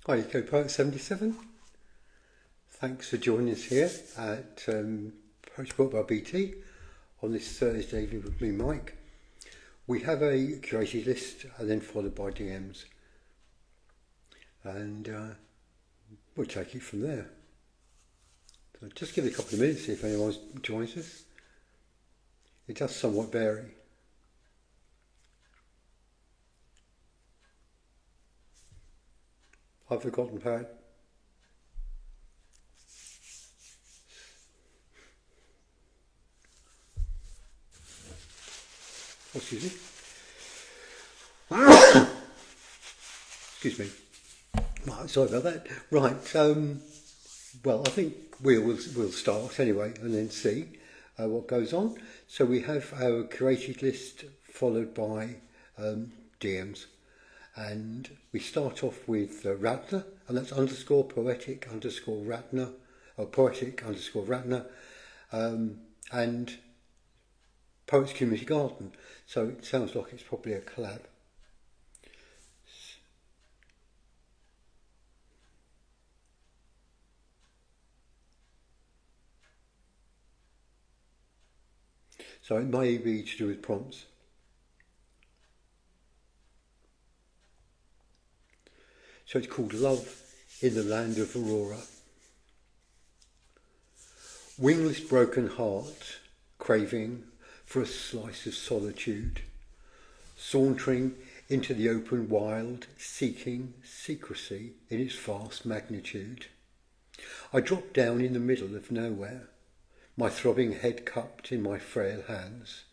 Hi, Co-Pilot 77. Thanks for joining us here at Poetry Book by BT on this Thursday evening with me, Mike. We have a curated list and then followed by DMs. And we'll take it from there. So just give it a couple of minutes, see if anyone joins us. It does somewhat vary. I've forgotten poet. Excuse me. Excuse me. Right, sorry about that. Right. Well, I think we'll start anyway, and then see what goes on. So we have our curated list followed by DMs, and we start off with Ratner, and that's _poetic_Ratner, or poetic_Ratner, and Poets Community Garden. So it sounds like it's probably a collab. So it may be to do with prompts. So it's called Love in the Land of Aurora. Wingless broken heart, craving for a slice of solitude, sauntering into the open wild, seeking secrecy in its vast magnitude. I dropped down in the middle of nowhere, my throbbing head cupped in my frail hands,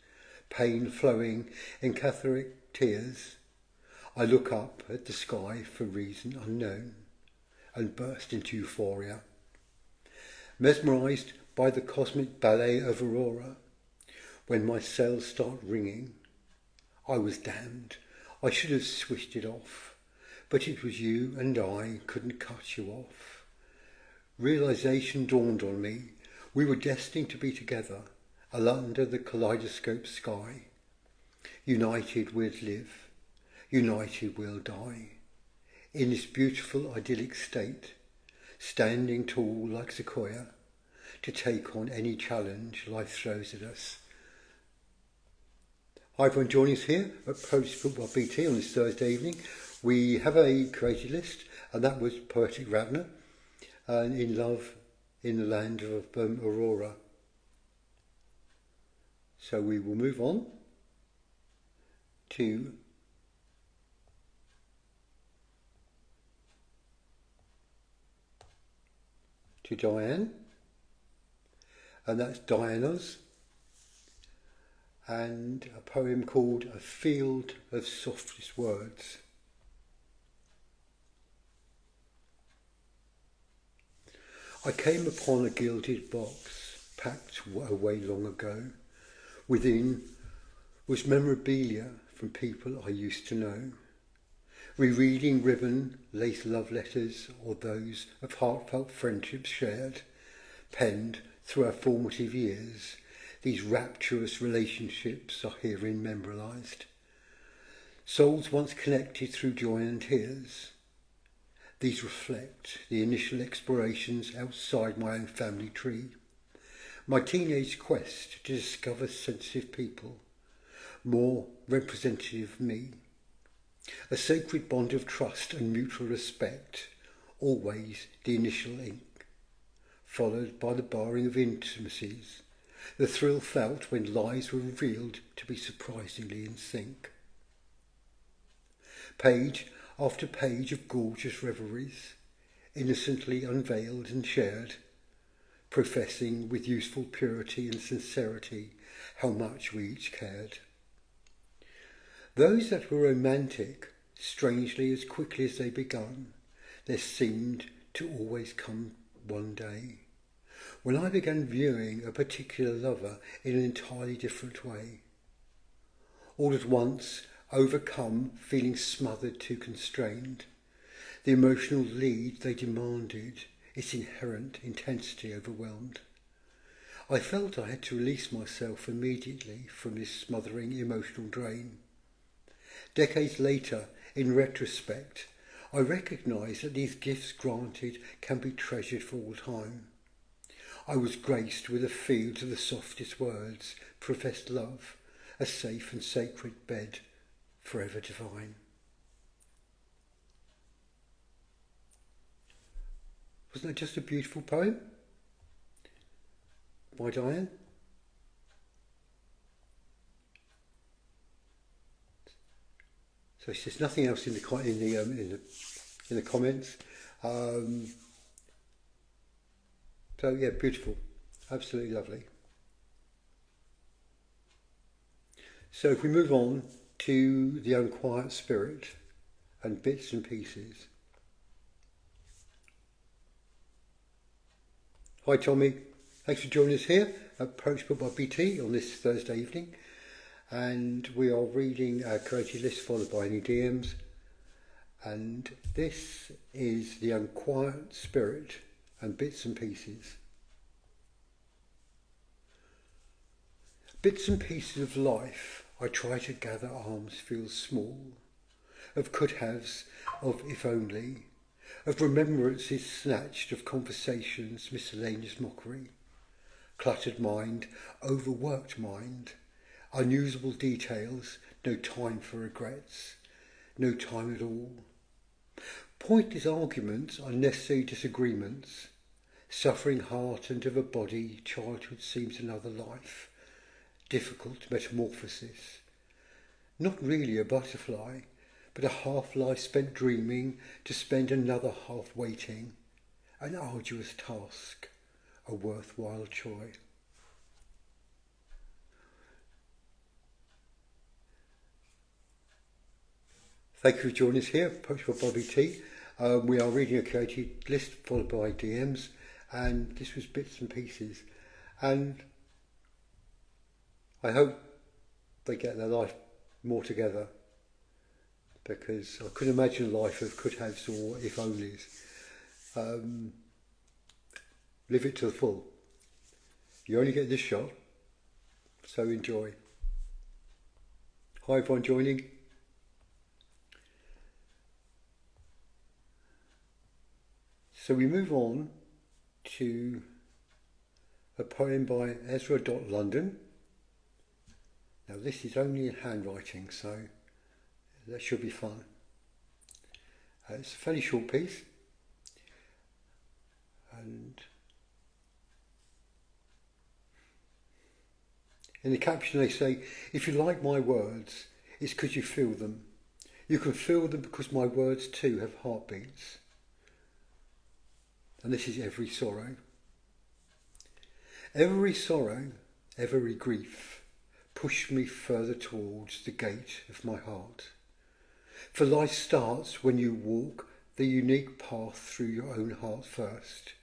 pain flowing in catholic tears. I look up at the sky for reason unknown and burst into euphoria. Mesmerised by the cosmic ballet of Aurora, when my cells start ringing, I was damned. I should have switched it off, but it was you and I couldn't cut you off. Realisation dawned on me. We were destined to be together, under the kaleidoscope sky. United we'd live, united we'll die. In this beautiful idyllic state, standing tall like Sequoia, to take on any challenge life throws at us. Hi everyone joining us here at Poetry Book by BT on this Thursday evening. We have a created list, and that was Poetic Ratner, and In Love in the Land of Aurora. So we will move on to Diane, and that's Diana's, and a poem called A Field of Softest Words. I came upon a gilded box packed away long ago. Within was memorabilia from people I used to know. Rereading ribbon, lace love letters, or those of heartfelt friendships shared, penned through our formative years. These rapturous relationships are herein memorialised. Souls once connected through joy and tears. These reflect the initial explorations outside my own family tree. My teenage quest to discover sensitive people, more representative of me. A sacred bond of trust and mutual respect, always the initial ink, followed by the barring of intimacies, the thrill felt when lies were revealed to be surprisingly in sync. Page after page of gorgeous reveries, innocently unveiled and shared, professing with useful purity and sincerity how much we each cared. Those that were romantic, strangely as quickly as they begun, there seemed to always come one day when I began viewing a particular lover in an entirely different way. All at once, overcome, feeling smothered too constrained, the emotional lead they demanded, its inherent intensity overwhelmed. I felt I had to release myself immediately from this smothering emotional drain. Decades later, in retrospect, I recognise that these gifts granted can be treasured for all time. I was graced with a field of the softest words, professed love, a safe and sacred bed, forever divine. Wasn't that just a beautiful poem by Diane? So there's nothing else in the comments. So yeah, beautiful, absolutely lovely. So if we move on to the unquiet spirit and bits and pieces. Hi Tommy, thanks for joining us here at Poetry Book by BT on this Thursday evening. And we are reading our Creative List followed by any DMs. And this is The Unquiet Spirit and Bits and Pieces. Bits and pieces of life I try to gather arms feel small, of could-haves, of if only, of remembrances snatched, of conversations miscellaneous mockery, cluttered mind, overworked mind, unusable details, no time for regrets, no time at all. Pointless arguments, unnecessary disagreements, suffering heart and of a body, childhood seems another life, difficult metamorphosis. Not really a butterfly, but a half-life spent dreaming to spend another half waiting, an arduous task, a worthwhile joy. Thank you for joining us here, Poetry by Bobby T. We are reading a creative list followed by DMs, and this was Bits and Pieces. And I hope they get their life more together, because I couldn't imagine a life of could-haves or if-onlys. Live it to the full. You only get this shot, so enjoy. Hi everyone joining. So we move on to a poem by Ezra London. Now this is only in handwriting, so that should be fun. It's a fairly short piece, and in the caption they say, if you like my words, it's because you feel them. You can feel them because my words too have heartbeats. And this is every sorrow. Every sorrow, every grief, push me further towards the gate of my heart. For life starts when you walk the unique path through your own heart first.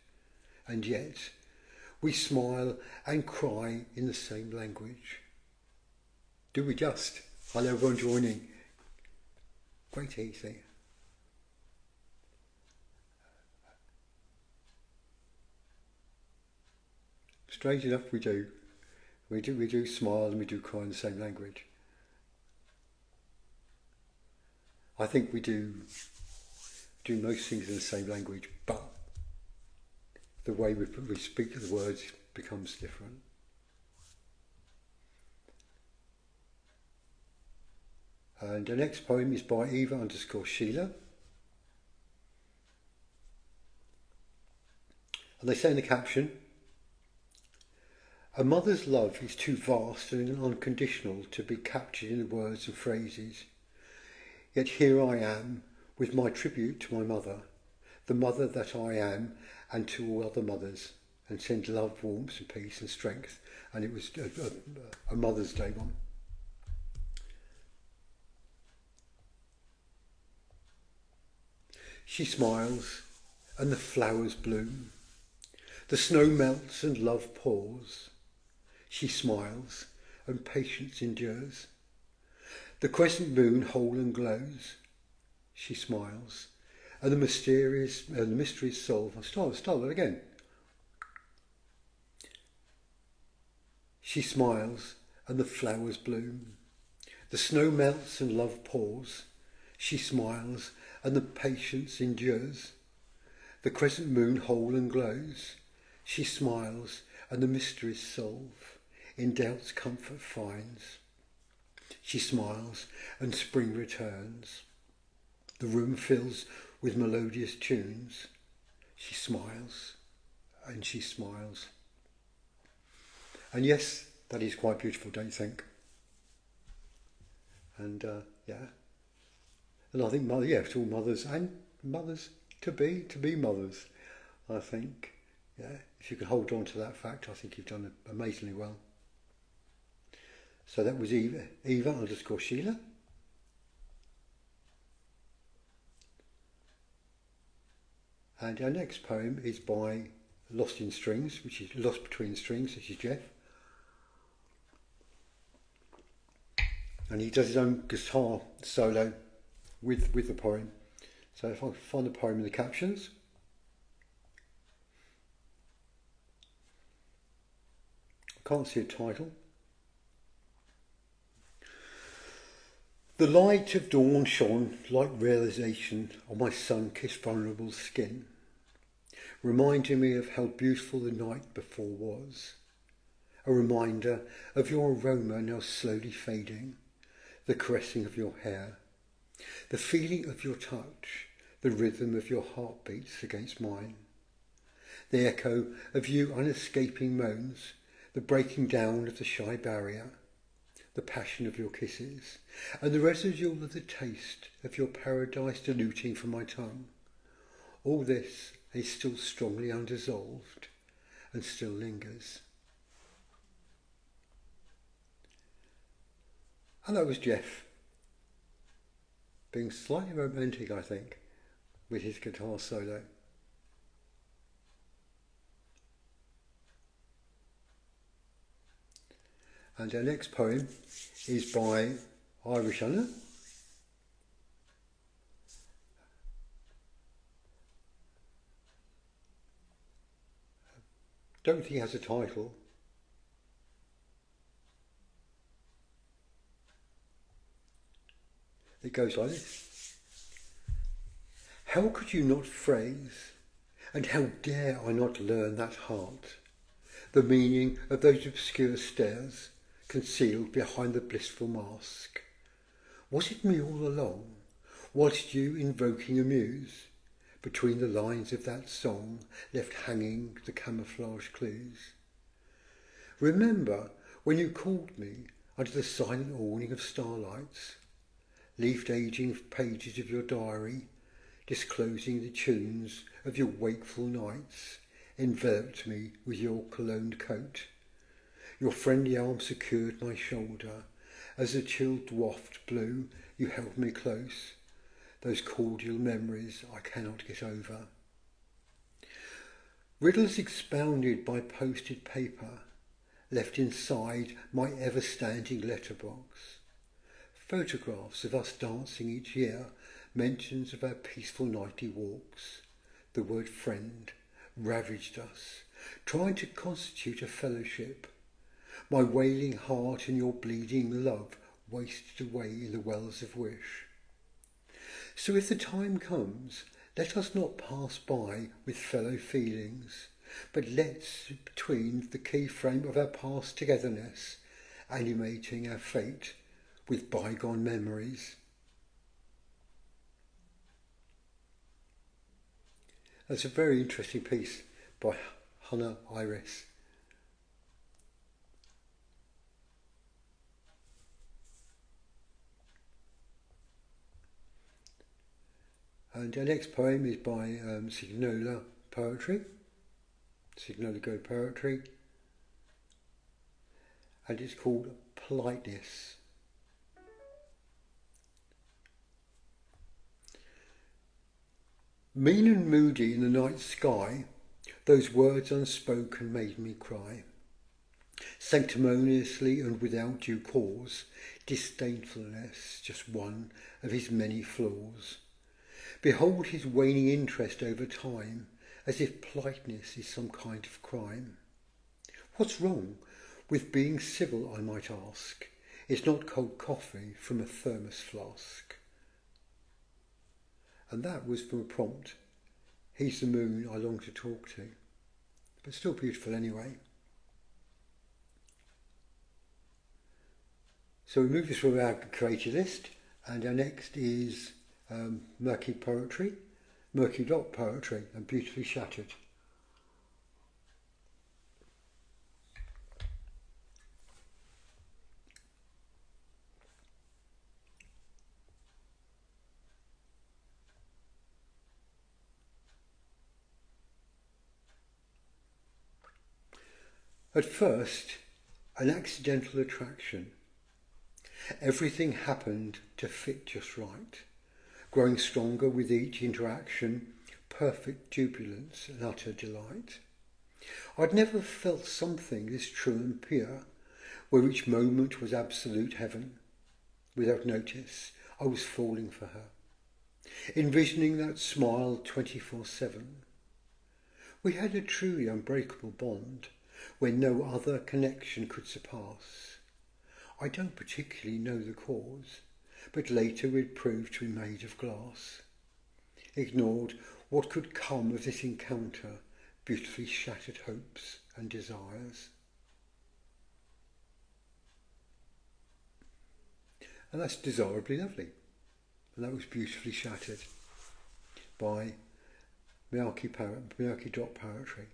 And yet, we smile and cry in the same language. Do we just? Hello everyone joining. Great easy. Strange enough, we do. We do smile and we do cry in the same language. I think we do most things in the same language, but the way we speak the words becomes different. And the next poem is by Eva_Sheila. And they say in the caption, a mother's love is too vast and unconditional to be captured in words and phrases. Yet here I am with my tribute to my mother, the mother that I am, and to all other mothers, and send love, warmth and peace and strength. And it was a Mother's Day one. She smiles and the flowers bloom. The snow melts and love pours. She smiles and patience endures. The crescent moon whole and glows. She smiles and the mysteries solve. I'll start that again. She smiles and the flowers bloom. The snow melts and love pours. She smiles, and the patience endures. The crescent moon whole and glows. She smiles, and the mysteries solve. In doubts comfort finds. She smiles, and spring returns. The room fills with melodious tunes. She smiles, and she smiles. And yes, that is quite beautiful, don't you think? And yeah. And I think, to all mothers and mothers to be mothers, I think, yeah, if you can hold on to that fact, I think you've done amazingly well. So that was Eva_Sheila. And our next poem is by Lost in Strings, which is Lost Between Strings, this is Jeff. And he does his own guitar solo with the poem. So if I find the poem in the captions. I can't see a title. The light of dawn shone like realization on my sun-kissed vulnerable skin, reminding me of how beautiful the night before was. A reminder of your aroma now slowly fading, the caressing of your hair, the feeling of your touch, the rhythm of your heartbeats against mine, the echo of you unescaping moans, the breaking down of the shy barrier, the passion of your kisses, and the residue of the taste of your paradise diluting from my tongue. All this is still strongly undissolved and still lingers. And that was Jeff, being slightly romantic, I think, with his guitar solo. And our next poem is by Irish Anna. Don't think he has a title. It goes like this. How could you not phrase, and how dare I not learn that heart, the meaning of those obscure stares concealed behind the blissful mask? Was it me all along, whilst you invoking a muse, between the lines of that song left hanging the camouflage clues? Remember when you called me under the silent awning of starlights, leafed aging pages of your diary, disclosing the tunes of your wakeful nights, enveloped me with your cologne coat. Your friendly arm secured my shoulder. As the chilled waft blew, you held me close. Those cordial memories I cannot get over. Riddles expounded by posted paper, left inside my ever-standing letterbox. Photographs of us dancing each year, mentions of our peaceful nightly walks. The word friend ravaged us, trying to constitute a fellowship. My wailing heart and your bleeding love wasted away in the wells of wish. So if the time comes, let us not pass by with fellow feelings, but let's between the key frame of our past togetherness, animating our fate with bygone memories. That's a very interesting piece by Hannah Iris. And our next poem is by Signola Poetry, Signola Go Poetry, and it's called Politeness. Mean and moody in the night sky, those words unspoken made me cry. Sanctimoniously and without due cause, disdainfulness just one of his many flaws. Behold his waning interest over time, as if politeness is some kind of crime. What's wrong with being civil, I might ask? It's not cold coffee from a thermos flask. And that was from a prompt. He's the moon I long to talk to. But still beautiful anyway. So we move this from our creator list, and our next is Murky Poetry, Murky Dot Poetry, and Beautifully Shattered. At first, an accidental attraction. Everything happened to fit just right, growing stronger with each interaction, perfect jubilance and utter delight. I'd never felt something this true and pure, where each moment was absolute heaven. Without notice, I was falling for her, envisioning that smile 24/7. We had a truly unbreakable bond, where no other connection could surpass. I don't particularly know the cause, but later it proved to be made of glass. Ignored what could come of this encounter, beautifully shattered hopes and desires. And that's Desirably Lovely. And that was Beautifully Shattered by Murky Dot Poetry.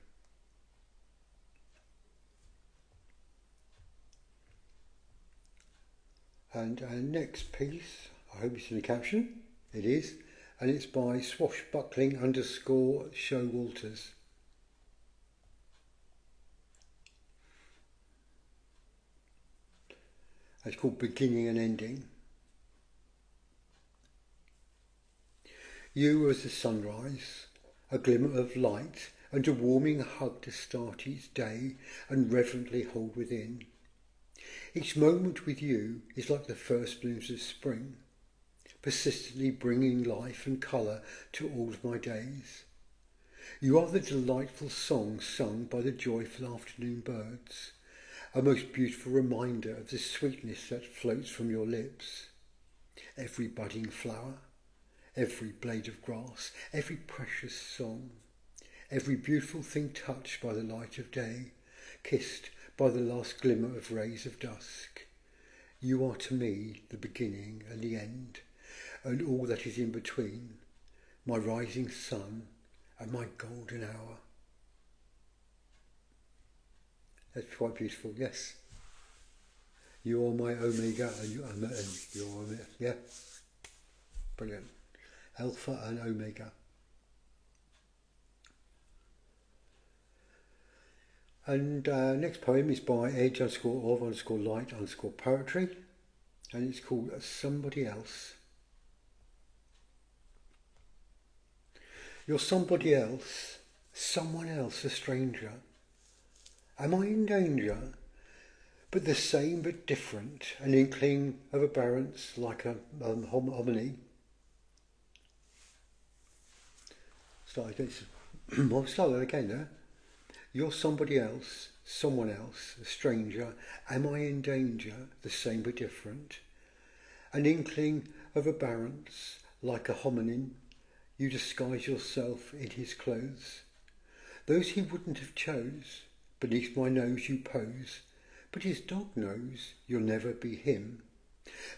And our next piece, I hope it's in the caption, it is, and it's by Swashbuckling _ Show Walters. It's called Beginning and Ending. You were as the sunrise, a glimmer of light, and a warming hug to start each day and reverently hold within. Each moment with you is like the first blooms of spring, persistently bringing life and colour to all of my days. You are the delightful song sung by the joyful afternoon birds, a most beautiful reminder of the sweetness that floats from your lips. Every budding flower, every blade of grass, every precious song, every beautiful thing touched by the light of day, kissed by the last glimmer of rays of dusk. You are to me the beginning and the end, and all that is in between, my rising sun and my golden hour. That's quite beautiful, yes. You are my omega and you're omega. Yeah, brilliant. Alpha and omega. And next poem is by Edge_of_light_poetry, and it's called Somebody Else. You're somebody else, someone else, a stranger. Am I in danger? But the same but different, an inkling of abhorrence like a hominy. I'll start that again there. You're somebody else, someone else, a stranger. Am I in danger? The same but different. An inkling of abhorrence like a hominin. You disguise yourself in his clothes. Those he wouldn't have chose. Beneath my nose you pose. But his dog knows you'll never be him.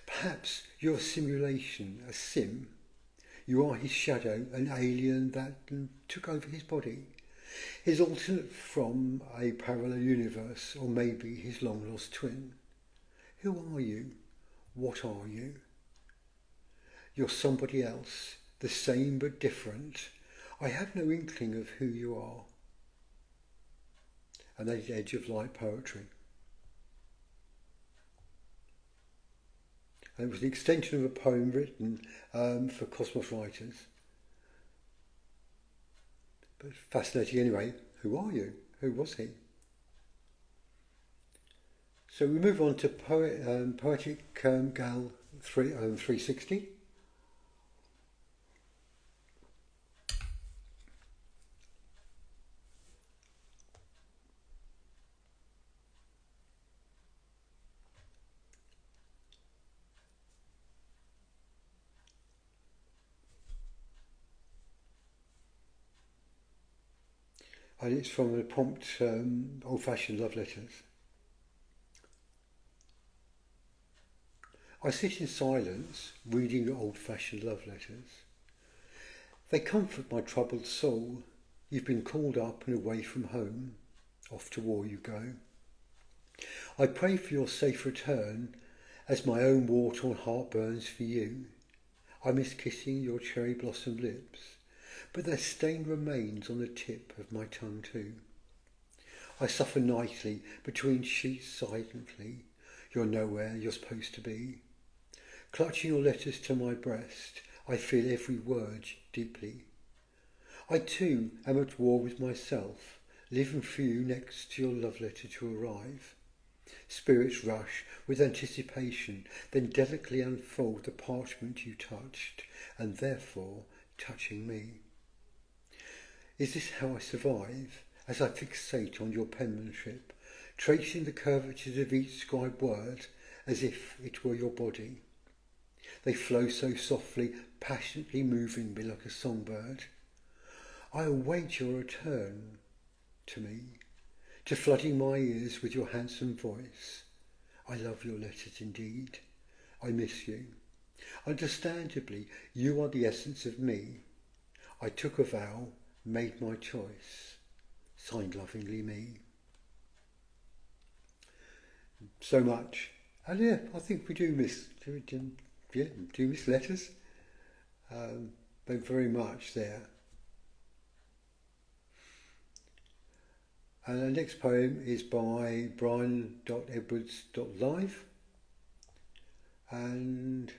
Perhaps you're a simulation, a sim. You are his shadow, an alien that took over his body. His alternate from a parallel universe, or maybe his long-lost twin. Who are you? What are you? You're somebody else, the same but different. I have no inkling of who you are. And that is Edge of Light poetry. And it was an extension of a poem written for Cosmos Writers. But fascinating anyway. Who are you? Who was he? So we move on to Poetic Gal 360. and it's from the prompt old-fashioned love letters. I sit in silence, reading your old-fashioned love letters. They comfort my troubled soul. You've been called up and away from home. Off to war you go. I pray for your safe return, as my own war-torn heart burns for you. I miss kissing your cherry blossom lips, but their stain remains on the tip of my tongue too. I suffer nightly between sheets silently. You're nowhere you're supposed to be. Clutching your letters to my breast, I feel every word deeply. I too am at war with myself, living for you next to your love letter to arrive. Spirits rush with anticipation, then delicately unfold the parchment you touched, and therefore touching me. Is this how I survive, as I fixate on your penmanship, tracing the curvatures of each scribed word as if it were your body? They flow so softly, passionately moving me like a songbird. I await your return to me, to flooding my ears with your handsome voice. I love your letters indeed. I miss you. Understandably, you are the essence of me. I took a vow, made my choice. Signed lovingly, me. So much. And yeah, I think we do miss letters. They're very much there. And the next poem is by brian.edwards.live. And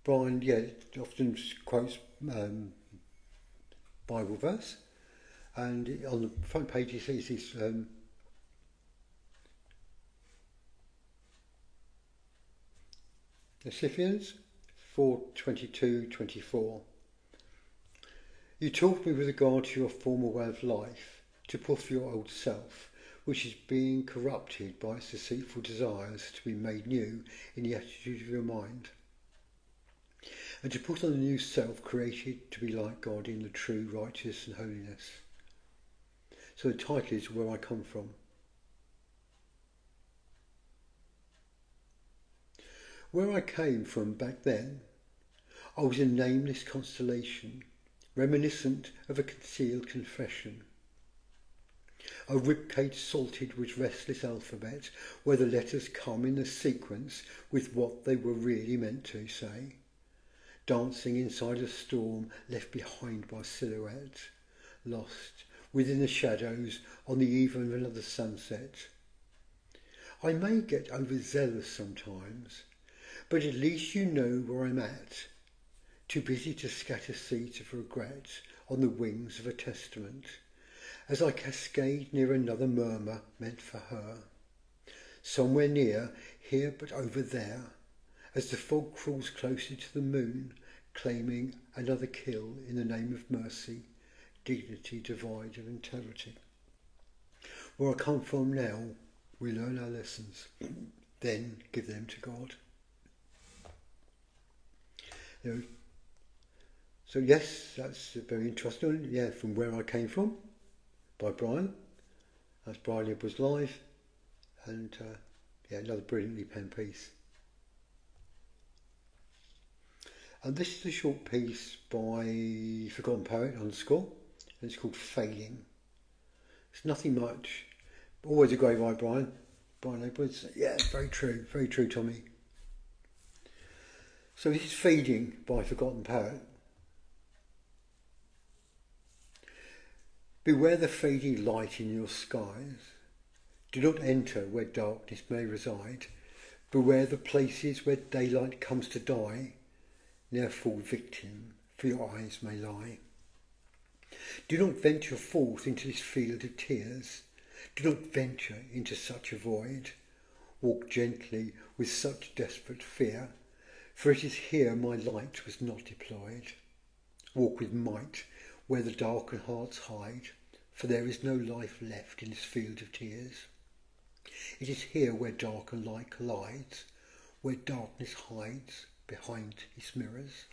Brian, often quotes Bible verse. And on the front page he says this, Philippians 4:22-24. You taught me with regard to your former way of life to put off your old self, which is being corrupted by its deceitful desires, to be made new in the attitude of your mind, and to put on the new self created to be like God in the true righteousness and holiness. So the title is Where I Come From. Where I came from back then, I was a nameless constellation, reminiscent of a concealed confession. A ribcage salted with restless alphabet, where the letters come in the sequence with what they were really meant to say. Dancing inside a storm left behind by silhouette, lost within the shadows on the eve of another sunset. I may get overzealous sometimes, but at least you know where I'm at, too busy to scatter seeds of regret on the wings of a testament, as I cascade near another murmur meant for her. Somewhere near, here but over there, as the fog crawls closer to the moon, claiming another kill in the name of mercy, dignity, divide and integrity. Where I come from now, we learn our lessons, then give them to God. So yes, that's very interesting. Yeah, from Where I Came From by Brian. That's Brian Edwards Live, and another brilliantly penned piece. And this is a short piece by Forgotten Poet _, and it's called Fading. It's nothing much. Always a great write, Brian Edwards. Yeah, very true, Tommy. So this is Fading by Forgotten Poet. Beware the fading light in your skies. Do not enter where darkness may reside. Beware the places where daylight comes to die. Ne'er fall victim, for your eyes may lie. Do not venture forth into this field of tears. Do not venture into such a void. Walk gently with such desperate fear, for it is here my light was not deployed. Walk with might where the darkened hearts hide, for there is no life left in this field of tears. It is here where dark and light collides, where darkness hides behind its mirrors.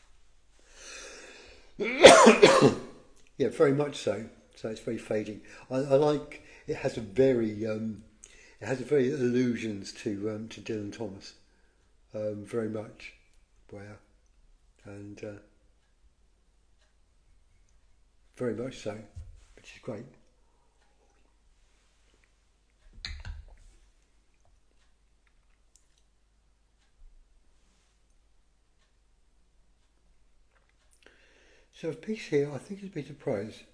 Yeah, very much so. so it's very fading. I like it has a very allusions to Dylan Thomas, very much, where and very much so, which is great. So a piece here, I think, is a bit of prose.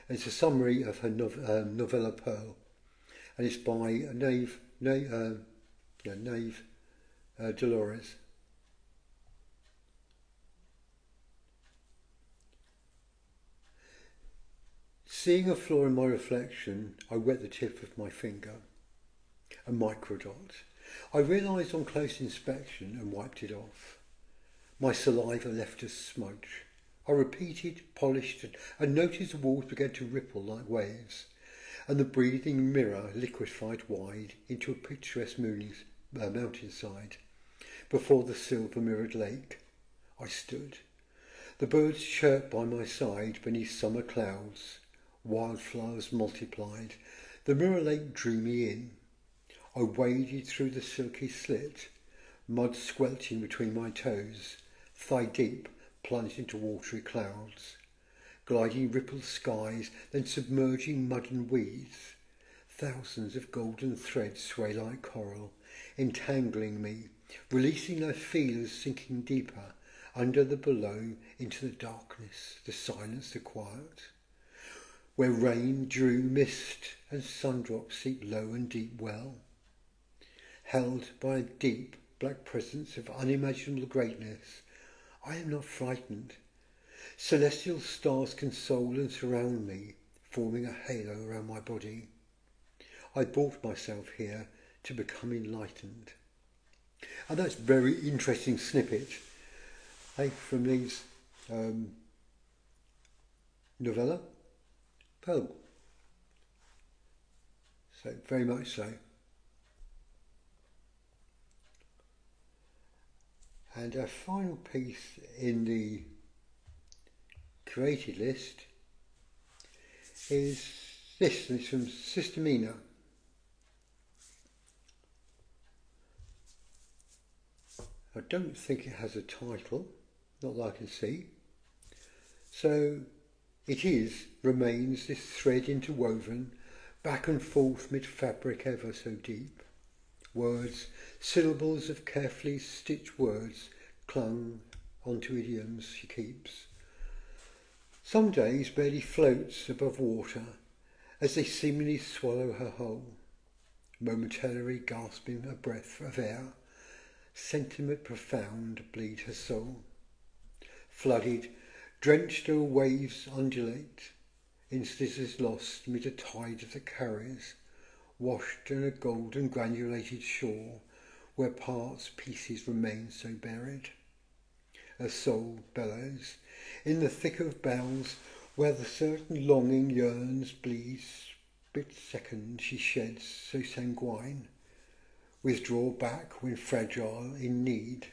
It's a summary of her novella Pearl, and it's by Nave Dolores. Seeing a flaw in my reflection, I wet the tip of my finger, a microdot. I realised on close inspection and wiped it off. My saliva left a smudge. I repeated, polished, and noticed the walls began to ripple like waves, and the breathing mirror liquefied wide into a picturesque mountainside. Before the silver-mirrored lake, I stood. The birds chirped by my side beneath summer clouds. Wildflowers multiplied. The mirror lake drew me in. I waded through the silky slit, mud squelching between my toes, thigh deep, plunged into watery clouds, gliding rippled skies, then submerging mud and weeds. Thousands of golden threads sway like coral, entangling me, releasing their feelers, sinking deeper, under the below, into the darkness, the silence, the quiet, where rain, dew, mist, and sundrops seep low and deep well, held by a deep, black presence of unimaginable greatness. I am not frightened. Celestial stars console and surround me, forming a halo around my body. I brought myself here to become enlightened. And that's a very interesting snippet, from these novella Pearl. So very much so. And our final piece in the created list is this, and it's from Sister Mina. I don't think it has a title, not that I can see. So it remains this thread interwoven, back and forth mid fabric ever so deep. Words, syllables of carefully stitched words, clung onto idioms she keeps. Some days barely floats above water, as they seemingly swallow her whole, momentarily gasping a breath of air. Sentiment profound bleed her soul. Flooded, drenched o'er waves undulate, instances lost mid a tide of the carriers, washed in a golden granulated shore, where pieces remain so buried. A soul bellows, in the thick of bells, where the certain longing yearns, bleeds, split second she sheds so sanguine, withdraw back when fragile in need.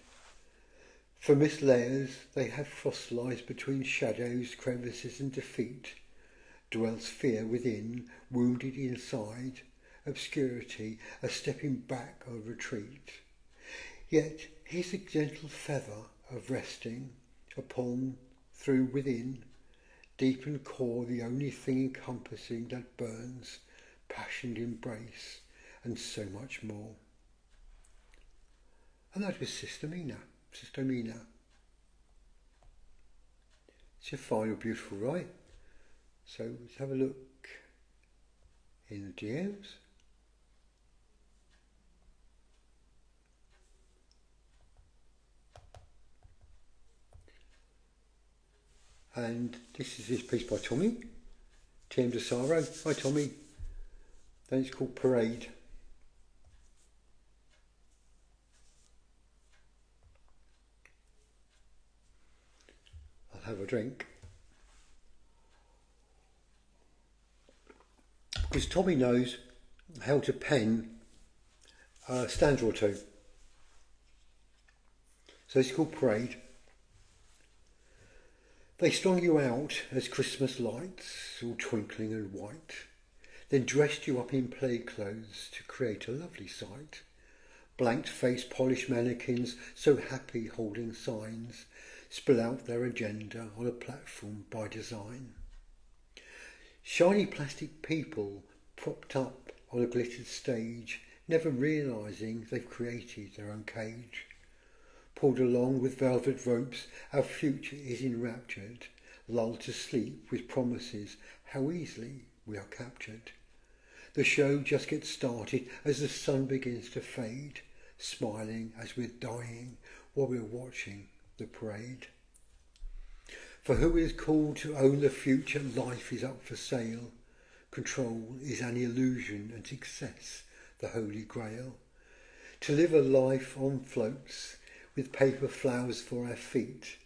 For mist layers they have fossilized between shadows, crevices and defeat, dwells fear within, wounded inside, obscurity, a stepping back or retreat. Yet here's a gentle feather of resting upon, through, within, deep and core the only thing encompassing that burns, passionate embrace, and so much more. And that was Sister Mina. It's a final beautiful write. So let's have a look in the DMs. And this is this piece by Tommy, TM DeSaro. Hi Tommy. Then it's called Parade. I'll have a drink. Because Tommy knows how to pen a stanza or two. So it's called Parade. They strung you out as Christmas lights, all twinkling and white, then dressed you up in play clothes to create a lovely sight. Blank-faced polished mannequins, so happy holding signs, spill out their agenda on a platform by design. Shiny plastic people propped up on a glittered stage, never realising they've created their own cage. Pulled along with velvet ropes, our future is enraptured, lulled to sleep with promises how easily we are captured. The show just gets started as the sun begins to fade, smiling as we're dying while we're watching the parade. For who is called to own the future, life is up for sale. Control is an illusion and success the holy grail. To live a life on floats with paper flowers for our feet,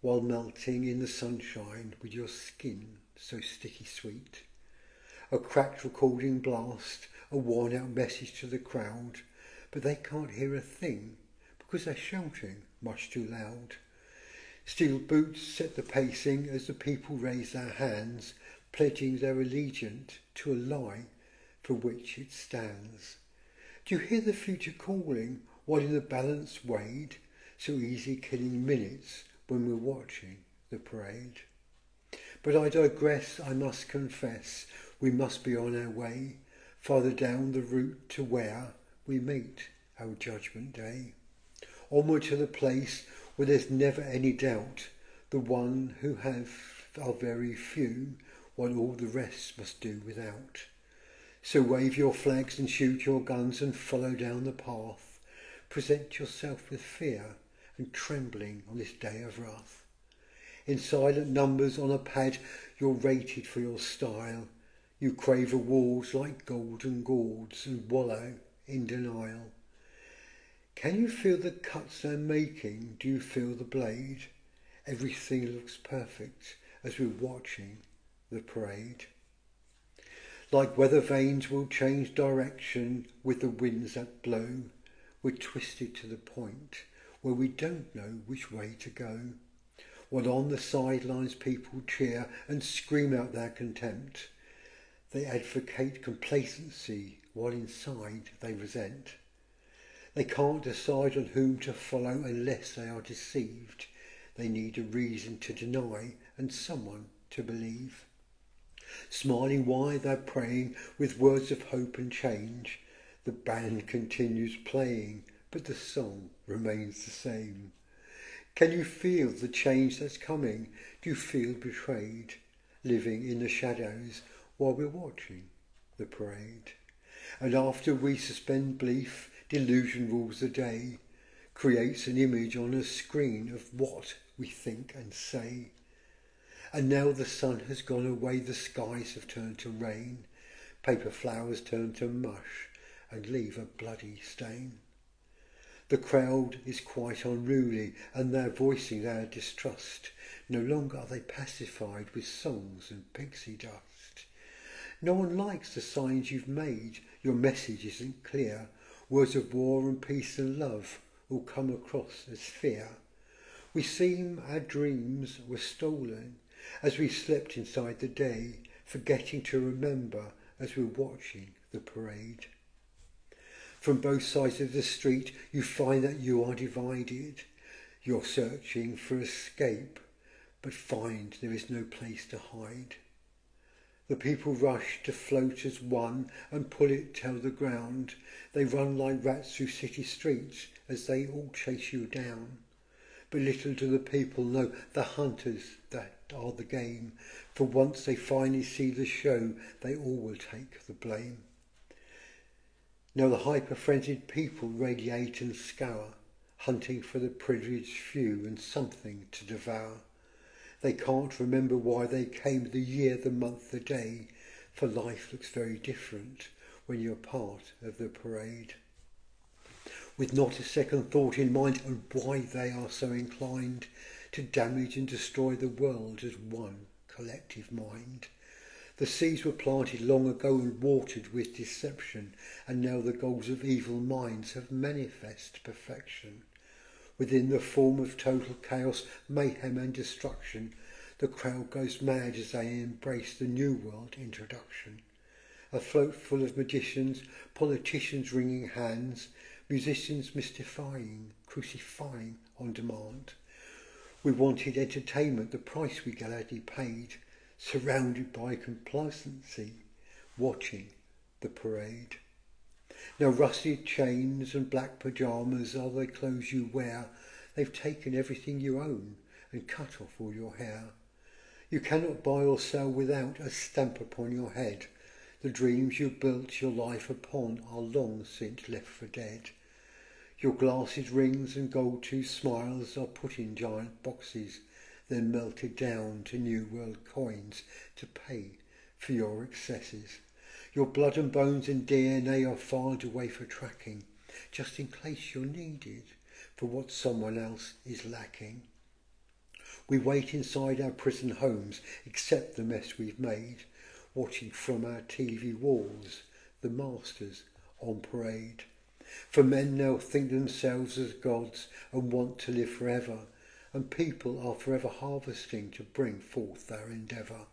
while melting in the sunshine with your skin so sticky sweet. A cracked recording blast, a worn out message to the crowd, but they can't hear a thing because they're shouting much too loud. Steel boots set the pacing as the people raise their hands, pledging their allegiance to a lie for which it stands. Do you hear the future calling while in the balance weighed, so easy killing minutes when we're watching the parade? But I digress, I must confess, we must be on our way, farther down the route to where we meet our judgment day. Onward to the place where there's never any doubt, the one who have are very few, while all the rest must do without. So wave your flags and shoot your guns and follow down the path. Present yourself with fear and trembling on this day of wrath. In silent numbers on a pad, you're rated for your style. You crave awards like golden gourds and wallow in denial. Can you feel the cuts they're making? Do you feel the blade? Everything looks perfect as we're watching the parade. Like weather vanes will change direction with the winds that blow. We're twisted to the point where we don't know which way to go. While on the sidelines people cheer and scream out their contempt. They advocate complacency while inside they resent. They can't decide on whom to follow unless they are deceived. They need a reason to deny and someone to believe. Smiling while they're praying with words of hope and change. The band continues playing, but the song remains the same. Can you feel the change that's coming? Do you feel betrayed, living in the shadows while we're watching the parade? And after we suspend belief, delusion rules the day, creates an image on a screen of what we think and say. And now the sun has gone away, the skies have turned to rain, paper flowers turn to mush and leave a bloody stain. The crowd is quite unruly and they're voicing their distrust. No longer are they pacified with songs and pixie dust. No one likes the signs you've made, your message isn't clear. Words of war and peace and love all come across as fear. We seem our dreams were stolen as we slept inside the day, forgetting to remember as we're watching the parade. From both sides of the street you find that you are divided. You're searching for escape, but find there is no place to hide. The people rush to float as one and pull it till the ground. They run like rats through city streets as they all chase you down. But little do the people know the hunters that are the game. For once they finally see the show, they all will take the blame. Now the hyper-frenzied people radiate and scour, hunting for the privileged few and something to devour. They can't remember why they came, the year, the month, the day, for life looks very different when you're part of the parade. With not a second thought in mind of why they are so inclined to damage and destroy the world as one collective mind. The seeds were planted long ago and watered with deception, and now the goals of evil minds have manifest perfection. Within the form of total chaos, mayhem and destruction, The crowd goes mad as they embrace the New World introduction. A float full of magicians, politicians wringing hands, musicians mystifying, crucifying on demand. We wanted entertainment, the price we gladly paid, surrounded by complacency, watching the parade. Now rusted chains and black pyjamas are the clothes you wear. They've taken everything you own and cut off all your hair. You cannot buy or sell without a stamp upon your head. The dreams you built your life upon are long since left for dead. Your glasses, rings and gold-tooth smiles are put in giant boxes, then melted down to New World coins to pay for your excesses. Your blood and bones and DNA are filed away for tracking, just in case you're needed for what someone else is lacking. We wait inside our prison homes, accept the mess we've made, watching from our TV walls, the masters on parade. For men now think themselves as gods and want to live forever, and people are forever harvesting to bring forth our endeavour.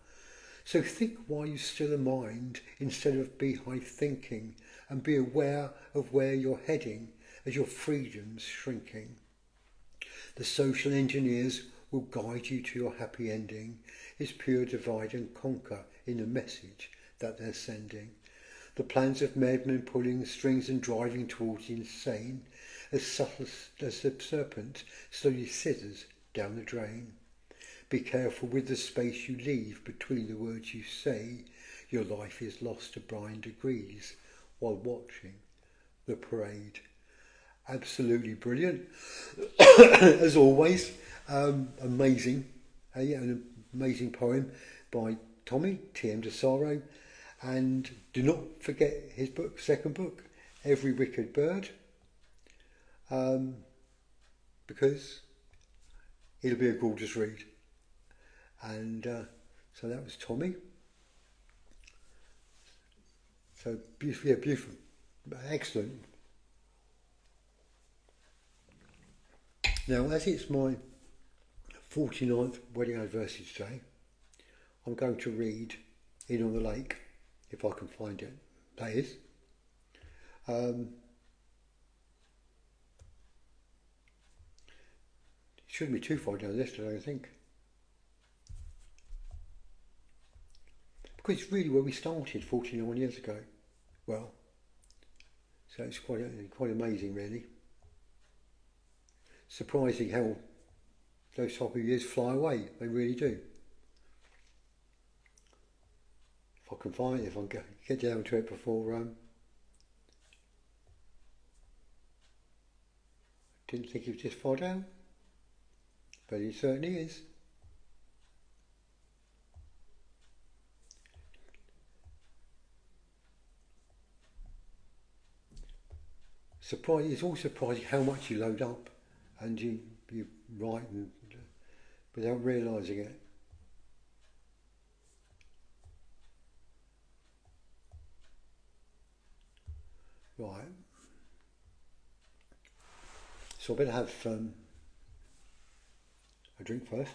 So think while you still a mind, instead of beehive thinking, and be aware of where you're heading as your freedom's shrinking. The social engineers will guide you to your happy ending. It's pure divide and conquer in the message that they're sending. The plans of madmen pulling strings and driving towards the insane, as subtle as the serpent slowly scissors down the drain. Be careful with the space you leave between the words you say. Your life is lost to blind degrees while watching the parade. Absolutely brilliant. As always, amazing. An amazing poem by Tommy, T.M. DeSaro. And do not forget his book, second book, Every Wicked Bird, because it'll be a gorgeous read. And so that was Tommy. So beautiful, yeah, beautiful, excellent. Now, as it's my 49th wedding anniversary today, I'm going to read In on the Lake, if I can find it. That is. It shouldn't be too far down this, I don't think. Because it's really where we started 49 years ago. Well, so it's quite amazing, really. Surprising how those type of years fly away. They really do. If I can find it, if I can get down to it before. Didn't think it was this far down, but it certainly is. It's all surprising how much you load up and you write and, without realising it. Right. So I better have a drink first.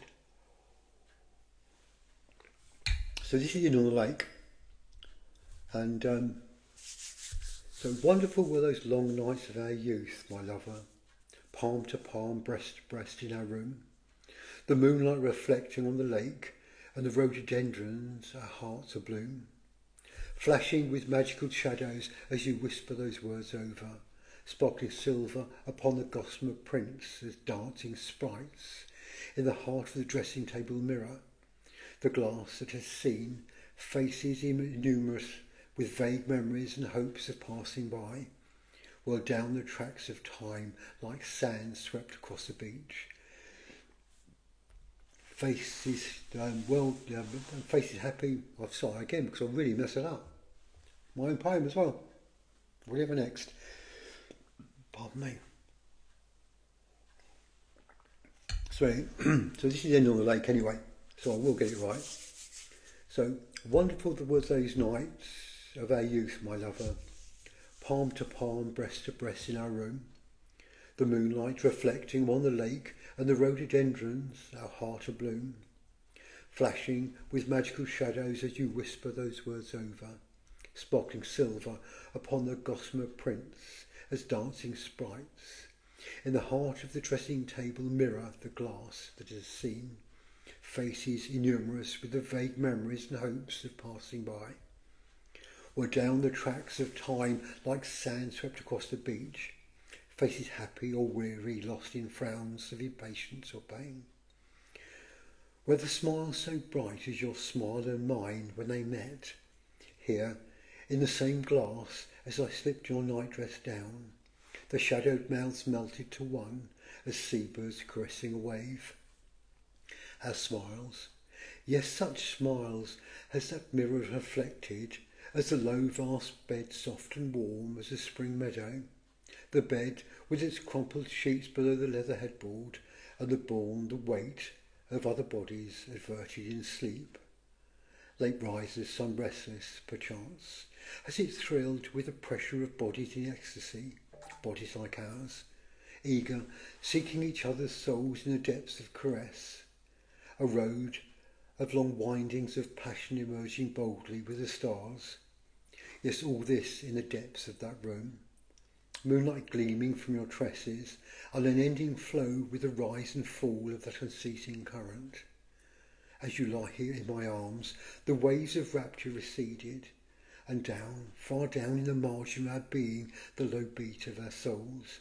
So this is In on the Lake, and so wonderful were those long nights of our youth, my lover, palm to palm, breast to breast in our room, the moonlight reflecting on the lake and the rhododendrons, our hearts abloom, flashing with magical shadows as you whisper those words over, sparkling silver upon the gossamer prints as dancing sprites in the heart of the dressing table mirror, the glass that has seen faces numerous with vague memories and hopes of passing by, whirl down the tracks of time like sand swept across the beach. Faces, faces happy. I'm sorry again because I really messed it up. My own poem as well. Whatever next. Pardon me. So this is In on the Lake anyway, so I will get it right. So wonderful were those nights of our youth, my lover, palm to palm, breast to breast in our room, the moonlight reflecting on the lake and the rhododendrons, our heart abloom, flashing with magical shadows as you whisper those words over, sparkling silver upon the gossamer prints as dancing sprites. In the heart of the dressing table mirror the glass that is seen, faces innumerous with the vague memories and hopes of passing by. Or down the tracks of time like sand swept across the beach, faces happy or weary, lost in frowns of impatience or pain. Were the smile so bright as your smile and mine when they met, here, in the same glass as I slipped your nightdress down, the shadowed mouths melted to one as seabirds caressing a wave. Our smiles, yes, such smiles as that mirror reflected, as the low vast bed soft and warm as a spring meadow, the bed with its crumpled sheets below the leather headboard, and the weight of other bodies averted in sleep. Late risers, some restless, perchance, as it thrilled with the pressure of bodies in ecstasy, bodies like ours, eager, seeking each other's souls in the depths of caress. A road of long windings of passion emerging boldly with the stars. Yes, all this in the depths of that room. Moonlight gleaming from your tresses, an unending flow with the rise and fall of that unceasing current. As you lie here in my arms, the waves of rapture receded, and down, far down in the margin of our being, the low beat of our souls.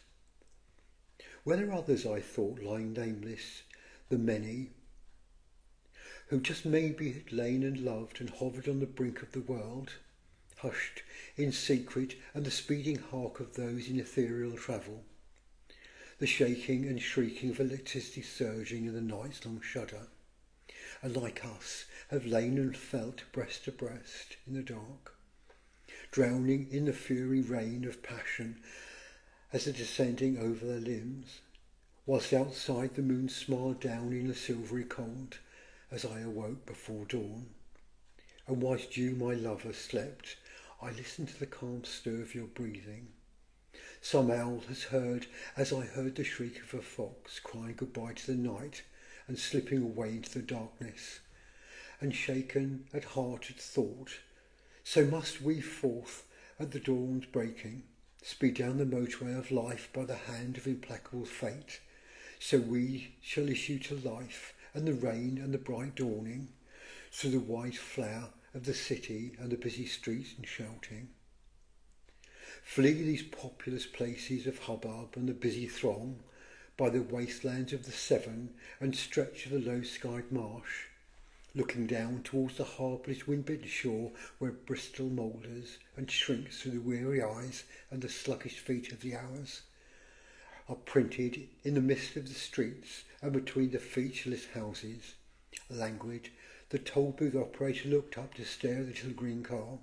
Were there others, I thought, lying nameless, the many, who just maybe had lain and loved and hovered on the brink of the world, hushed in secret, and the speeding hark of those in ethereal travel, the shaking and shrieking of electricity surging in the night's long shudder, and like us have lain and felt breast to breast in the dark, drowning in the fury rain of passion as it descending over their limbs, whilst outside the moon smiled down in a silvery cold as I awoke before dawn. And whilst you, my lover, slept, I listened to the calm stir of your breathing. Some owl has heard, as I heard the shriek of a fox crying goodbye to the night and slipping away into the darkness, and shaken at heart at thought, so must we forth at the dawn's breaking, speed down the motorway of life by the hand of implacable fate, so we shall issue to life and the rain and the bright dawning, through the white flower of the city and the busy streets and shouting. Flee these populous places of hubbub and the busy throng, by the wastelands of the Severn and stretch of the low-skied marsh, looking down towards the harbour's wind-bitten shore where Bristol moulders and shrinks through the weary eyes and the sluggish feet of the hours, are printed in the mist of the streets and between the featureless houses. Languid, the toll booth operator looked up to stare at the little green car.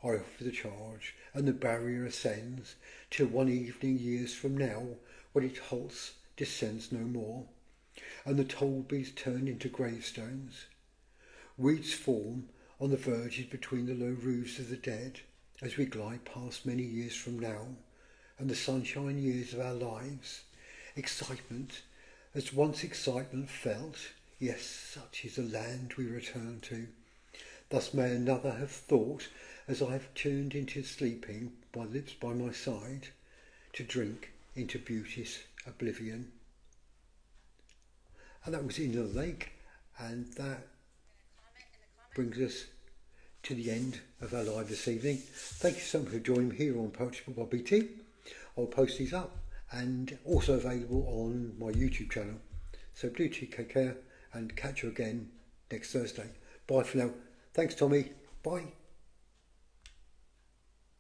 I offer the charge, and the barrier ascends, till one evening years from now, when it halts, descends no more, and the toll booths turn into gravestones. Weeds form on the verges between the low roofs of the dead, as we glide past many years from now, and the sunshine years of our lives. Excitement, as once excitement felt, yes, such is the land we return to. Thus may another have thought, as I have tuned into sleeping, my lips by my side, to drink into beauty's oblivion. And that was In the Lake, and that brings us to the end of our live this evening. Thank you so much for joining me here on Poetry by BT. I'll post these up and also available on my YouTube channel. So do take care and catch you again next Thursday. Bye for now. Thanks, Tommy. Bye.